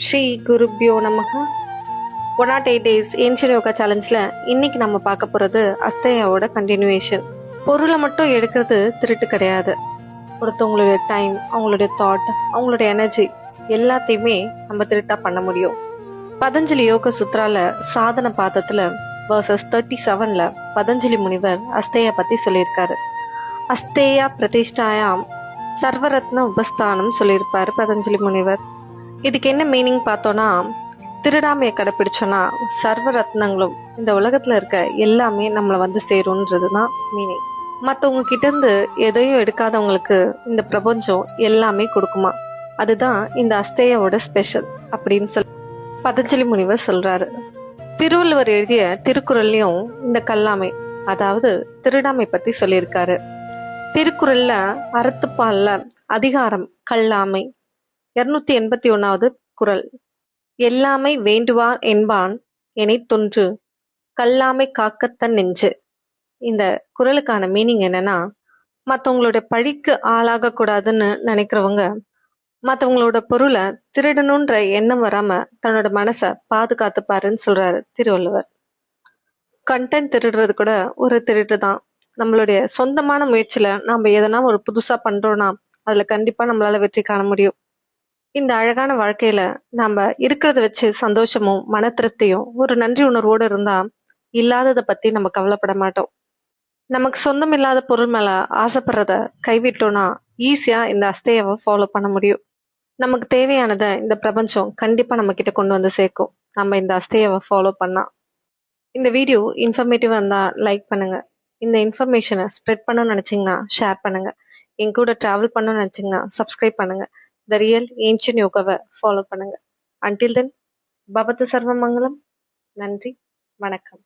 ஸ்ரீ குருப்யோ நமக. 108 days ancient yoga சேலஞ்சில் இன்னைக்கு நம்ம பார்க்க போகிறது அஸ்தேயாவோட கண்டினியூவேஷன். பொருளை மட்டும் எடுக்கிறது திருட்டு கிடையாது. ஒருத்தவங்களுடைய டைம், அவங்களுடைய தாட், அவங்களுடைய எனர்ஜி எல்லாத்தையுமே நம்ம திருட்டா பண்ண முடியும். பதஞ்சலி யோக சுத்ரால சாதன பாதத்தில் வர்சஸ் 37ல் பதஞ்சலி முனிவர் அஸ்தேயா பற்றி சொல்லியிருக்காரு. அஸ்தேயா பிரதிஷ்டாயாம் சர்வரத்ன உபஸ்தானம் சொல்லியிருப்பாரு பதஞ்சலி முனிவர். இதுக்கு என்ன மீனிங் பார்த்தோன்னா, திருடாமையை கடைப்பிடிச்சோன்னா சர்வ ரத்னங்களும் இந்த உலகத்துல இருக்க எல்லாமே நம்மளை வந்து சேரும்ன்றது தான் மீனிங். மற்றவங்க கிட்ட இருந்து எதையும் எடுக்காதவங்களுக்கு இந்த பிரபஞ்சம் எல்லாமே கொடுக்குமா. அதுதான் இந்த அஸ்தேயாவோட ஸ்பெஷல் அப்படின்னு சொல்லி பதஞ்சலி முனிவர் சொல்றாரு. திருவள்ளுவர் எழுதிய திருக்குறள்லயும் இந்த கல்லாமை, அதாவது திருடாமை பத்தி சொல்லியிருக்காரு. திருக்குறள்ல அறத்துப்பால்ல அதிகாரம் கல்லாமை 281வது குறள். எல்லாமை வேண்டுவான் என்பான் எனை தொன்று கல்லாமை காக்கத்தன் நெஞ்சு. இந்த குறளுக்கான மீனிங் என்னன்னா, மற்றவங்களோட பழிக்கு ஆளாக கூடாதுன்னு நினைக்கிறவங்க மற்றவங்களோட பொருளை திருடணுன்ற எண்ணம் வராம தன்னோட மனசை பாதுகாத்துப்பாருன்னு சொல்றாரு திருவள்ளுவர். கண்டென்ட் திருடுறது கூட ஒரு திருட்டு தான். நம்மளுடைய சொந்தமான முயற்சியில நாம எதனா ஒரு புதுசா பண்றோம்னா அதுல கண்டிப்பா நம்மளால வெற்றி காண முடியும். இந்த அழகான வாழ்க்கையில நாம இருக்கிறத வச்சு சந்தோஷமும் மன திருப்தியும் ஒரு நன்றி உணர்வோடு இருந்தா இல்லாததை பத்தி நம்ம கவலைப்பட மாட்டோம். நமக்கு சொந்தம் இல்லாத பொருள் மேல ஆசைப்படுறத கைவிட்டோம்னா ஈஸியா இந்த அஸ்தேயாவை ஃபாலோ பண்ண முடியும். நமக்கு தேவையானதை இந்த பிரபஞ்சம் கண்டிப்பா நம்ம கிட்ட கொண்டு வந்து சேர்க்கும், நம்ம இந்த அஸ்தேயாவை ஃபாலோ பண்ணா. இந்த வீடியோ இன்ஃபர்மேட்டிவா இருந்தா லைக் பண்ணுங்க. இந்த இன்ஃபர்மேஷனை ஸ்ப்ரெட் பண்ணணும்னு நினைச்சீங்கன்னா ஷேர் பண்ணுங்க. என் கூட டிராவல் பண்ணணும்னு நினைச்சீங்கன்னா சப்ஸ்கிரைப் பண்ணுங்க. த ரியல் ஏன்ஷியன் யோகாவை ஃபாலோ பண்ணுங்க. அன்டில் தென், பவத்து சர்வமங்கலம். நன்றி, வணக்கம்.